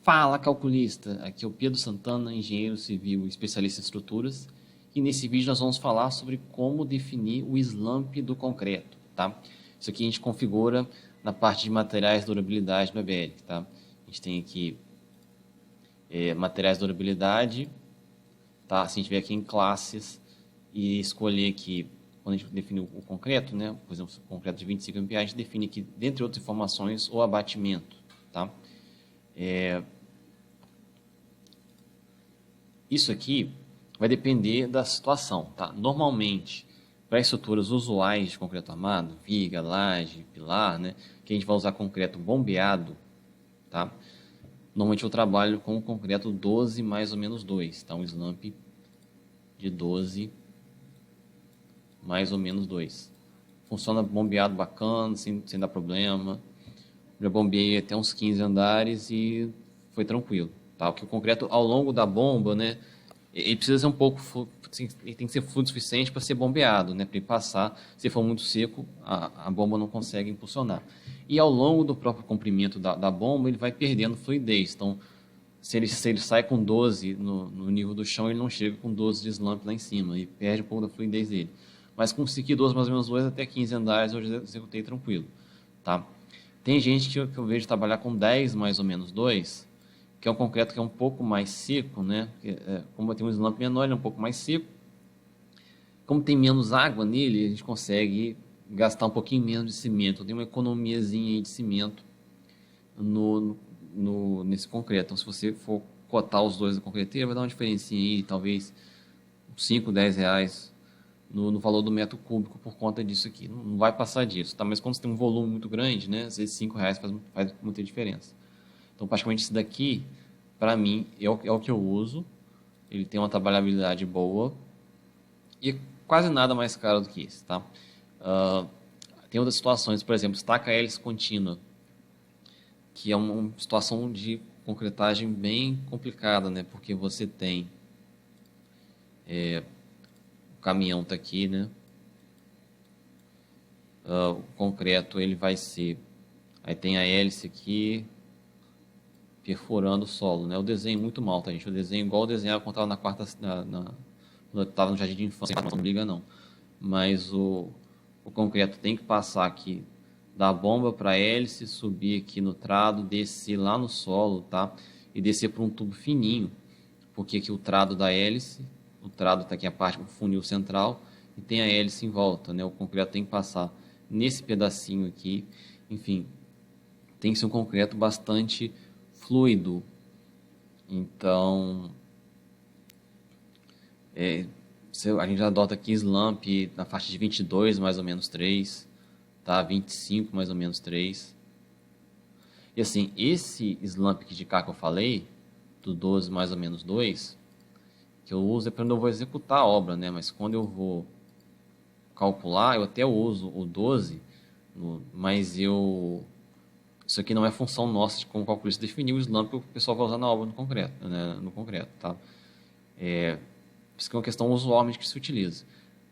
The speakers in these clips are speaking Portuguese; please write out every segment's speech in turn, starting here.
Fala, calculista! Aqui é o Pedro Santana, engenheiro civil e especialista em estruturas. E nesse vídeo nós vamos falar sobre como definir o slump do concreto, tá? Isso aqui a gente configura na parte de materiais de durabilidade do EBL, tá? A gente tem aqui materiais de durabilidade, tá? Se a gente vier aqui em classes e escolher aqui, quando a gente define o concreto, né? Por exemplo, o concreto de 25 MPa, a gente define aqui, dentre outras informações, o abatimento, tá? Isso aqui vai depender da situação, tá? Normalmente, para estruturas usuais de concreto armado, viga, laje, pilar, né? Que a gente vai usar concreto bombeado, tá? Normalmente eu trabalho com o concreto 12 mais ou menos 2, tá? Um slump de 12 mais ou menos 2. Funciona bombeado bacana, sem dar problema. Já bombeei até uns 15 andares e foi tranquilo, tá? Porque o concreto ao longo da bomba, né, ele precisa ser um pouco, ele tem que ser fluido suficiente para ser bombeado, né, para ele passar. Se for muito seco, a bomba não consegue impulsionar. E ao longo do próprio comprimento da bomba, ele vai perdendo fluidez. Então, se ele sai com 12 no nível do chão, ele não chega com 12 de slump lá em cima e perde um pouco da fluidez dele. Mas com stick 12 mais ou menos 2 até 15 andares eu já executei tranquilo, tá? Tem gente que eu vejo trabalhar com 10 mais ou menos 2, que é um concreto que é um pouco mais seco, né? Como tem um slump menor, ele é um pouco mais seco. Como tem menos água nele, a gente consegue gastar um pouquinho menos de cimento. Tem uma economiazinha aí de cimento nesse concreto. Então, se você for cotar os dois da concreteira, vai dar uma diferencinha aí, talvez 5, 10 reais no valor do metro cúbico por conta disso aqui. Não vai passar disso, tá? Mas quando você tem um volume muito grande, né? Às vezes 5 reais faz muita diferença. Então, praticamente esse daqui, para mim, é o que eu uso. Ele tem uma trabalhabilidade boa e quase nada mais caro do que esse, tá? Tem outras situações, por exemplo, estaca hélice contínua, que é uma situação de concretagem bem complicada, né? Porque você tem o caminhão tá aqui, né? O concreto ele vai ser, aí tem a hélice aqui perfurando o solo, né? O desenho muito mal, tá, gente? O desenho igual eu desenhava quando estava quando eu estava no jardim de infância, não briga não. Mas o concreto tem que passar aqui da bomba para a hélice, subir aqui no trado, descer lá no solo, tá? E descer por um tubo fininho, porque aqui o trado da hélice, o trado tá aqui a parte do funil central e tem a hélice em volta, né? O concreto tem que passar nesse pedacinho aqui, enfim, tem que ser um concreto bastante fluido. Então, a gente adota aqui slump na faixa de 22 mais ou menos 3, tá? 25 mais ou menos 3. E assim, esse slump aqui de cá que eu falei, do 12 mais ou menos 2, que eu uso é quando eu vou executar a obra, né? Mas quando eu vou calcular, eu até uso o 12, mas isso aqui não é função nossa de como calculista definir o slump que o pessoal vai usar na obra no concreto, né? No concreto, tá? Isso que é uma questão usualmente que se utiliza.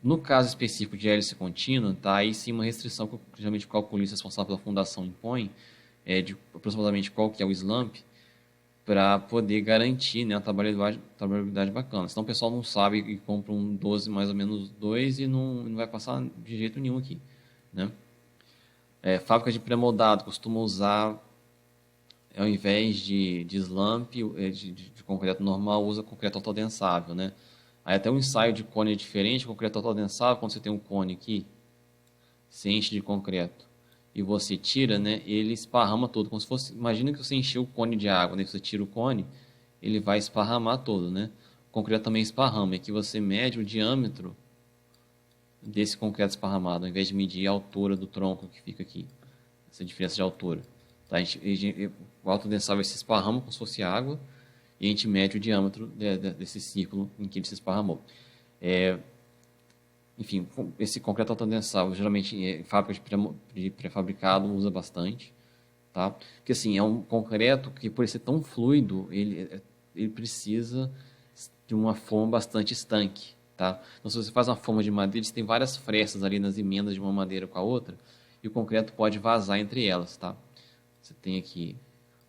No caso específico de hélice contínua, tá? Aí sim uma restrição que geralmente o calculista responsável pela fundação impõe, de aproximadamente qual que é o slump, para poder garantir, né, a trabalhabilidade bacana. Senão o pessoal não sabe e compra um 12 mais ou menos 2 e não vai passar de jeito nenhum aqui, né? Fábrica de pré-moldado costuma usar, ao invés de slump, de concreto normal, usa concreto autodensável, né? Aí até o ensaio de cone é diferente. Concreto autodensável, quando você tem um cone aqui, você enche de concreto e você tira, né? Ele esparrama todo, como se fosse, imagina que você encheu o cone de água, né? Você tira o cone, ele vai esparramar todo, né? O concreto também esparrama, é que você mede o diâmetro desse concreto esparramado, ao invés de medir a altura do tronco que fica aqui, essa diferença de altura, tá? O autodensável se esparrama como se fosse água e a gente mede o diâmetro desse círculo em que ele se esparramou. Enfim, esse concreto autodensável, geralmente em fábrica de pré-fabricado, usa bastante, tá? Porque assim, é um concreto que, por ser tão fluido, ele precisa de uma forma bastante estanque, tá? Então, se você faz uma forma de madeira, você tem várias frestas ali nas emendas de uma madeira com a outra, e o concreto pode vazar entre elas, tá? Você tem aqui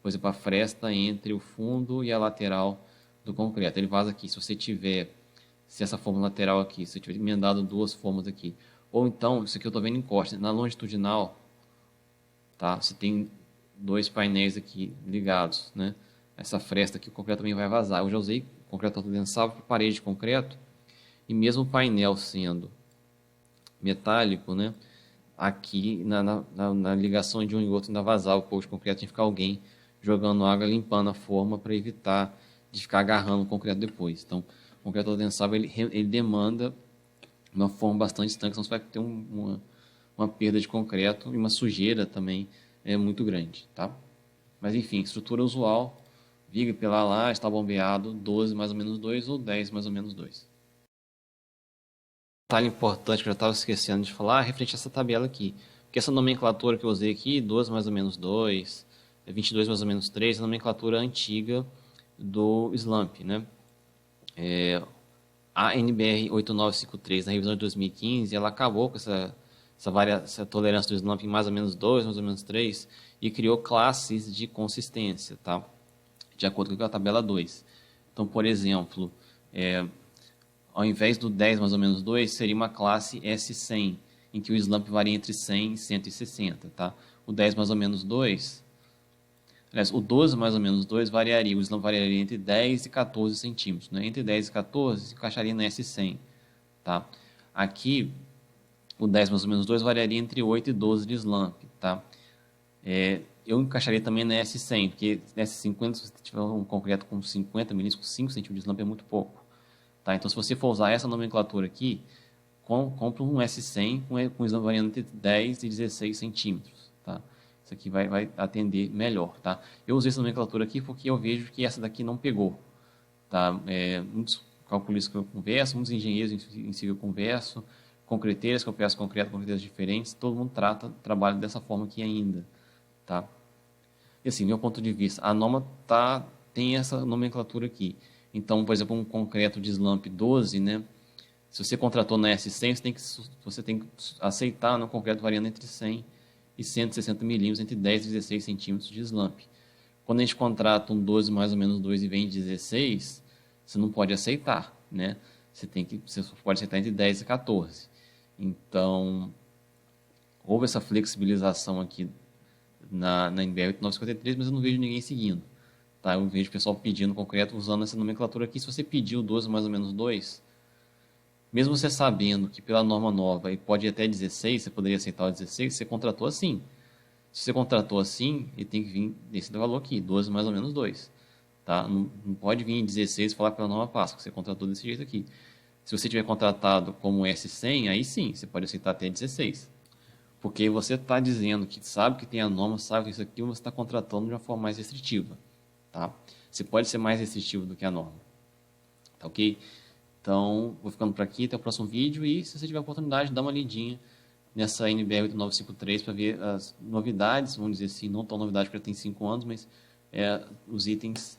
por exemplo, a fresta entre o fundo e a lateral do concreto. Ele vaza aqui, se essa forma lateral aqui, se eu tiver emendado duas formas aqui, ou então, isso aqui eu estou vendo em corte, na longitudinal, tá? Você tem dois painéis aqui ligados, né? Essa fresta aqui, o concreto também vai vazar. Eu já usei concreto autodensável para parede de concreto, e mesmo o painel sendo metálico, né? Aqui na ligação de um e outro ainda vazar o pouco de concreto, tinha que ficar alguém jogando água, limpando a forma para evitar de ficar agarrando o concreto depois. Então, o concreto autodensável ele demanda uma forma bastante estanque, senão você vai ter uma perda de concreto e uma sujeira também muito grande, tá? Mas enfim, estrutura usual, viga pela laje, está bombeado, 12 mais ou menos 2 ou 10 mais ou menos 2. Detalhe importante que eu já estava esquecendo de falar, referente a essa tabela aqui. Porque essa nomenclatura que eu usei aqui, 12 mais ou menos 2, 22 mais ou menos 3, é a nomenclatura antiga do SLAMP, né? A NBR 8953, na revisão de 2015, ela acabou com essa tolerância do SLAMP em mais ou menos 2, mais ou menos 3, e criou classes de consistência, tá? De acordo com a tabela 2. Então, por exemplo, ao invés do 10 mais ou menos 2, seria uma classe S100, em que o SLAMP varia entre 100 e 160, tá? O 10 mais ou menos 2, aliás, o 12 mais ou menos 2 variaria, o SLAMP variaria entre 10 e 14 centímetros, né? Entre 10 e 14 se encaixaria na S100, tá? Aqui, o 10 mais ou menos 2 variaria entre 8 e 12 de SLAMP, tá? Eu encaixaria também na S100, porque na S50, se você tiver um concreto com 50 milímetros, com 5 centímetros de SLAMP é muito pouco. Tá? Então, se você for usar essa nomenclatura aqui, compra um S100 com SLAMP variando entre 10 e 16 centímetros. Tá? Isso aqui vai atender melhor. Tá? Eu usei essa nomenclatura aqui porque eu vejo que essa daqui não pegou. Tá? Muitos calculistas que eu converso, muitos engenheiros em si que eu converso, concreteiros que eu peço concreteiros diferentes, todo mundo trabalha dessa forma aqui ainda. Tá? E assim, do meu ponto de vista, a norma tem essa nomenclatura aqui. Então, por exemplo, um concreto de SLAMP 12, né? Se você contratou na S100, você tem que aceitar no concreto variando entre 100 e 160 milímetros, entre 10 e 16 centímetros de SLAMP. Quando a gente contrata um 12 mais ou menos 2 e vem 16, você não pode aceitar, né? Você pode aceitar entre 10 e 14. Então, houve essa flexibilização aqui na NBR 8953, mas eu não vejo ninguém seguindo. Tá? Eu vejo o pessoal pedindo concreto usando essa nomenclatura aqui. Se você pediu 12 mais ou menos 2, mesmo você sabendo que pela norma nova pode ir até 16, você poderia aceitar o 16, você contratou assim. Se você contratou assim, ele tem que vir desse valor aqui, 12 mais ou menos 2. Tá? Não pode vir em 16 e falar pela norma Páscoa, você contratou desse jeito aqui. Se você tiver contratado como S100, aí sim, você pode aceitar até 16. Porque você está dizendo que sabe que tem a norma, sabe que isso aqui você está contratando de uma forma mais restritiva. Tá? Você pode ser mais restritivo do que a norma. Tá ok? Então, vou ficando por aqui, até o próximo vídeo. E se você tiver a oportunidade, dá uma lidinha nessa NBR 8953 para ver as novidades, vamos dizer assim, não tão novidade porque já tem 5 anos, mas os itens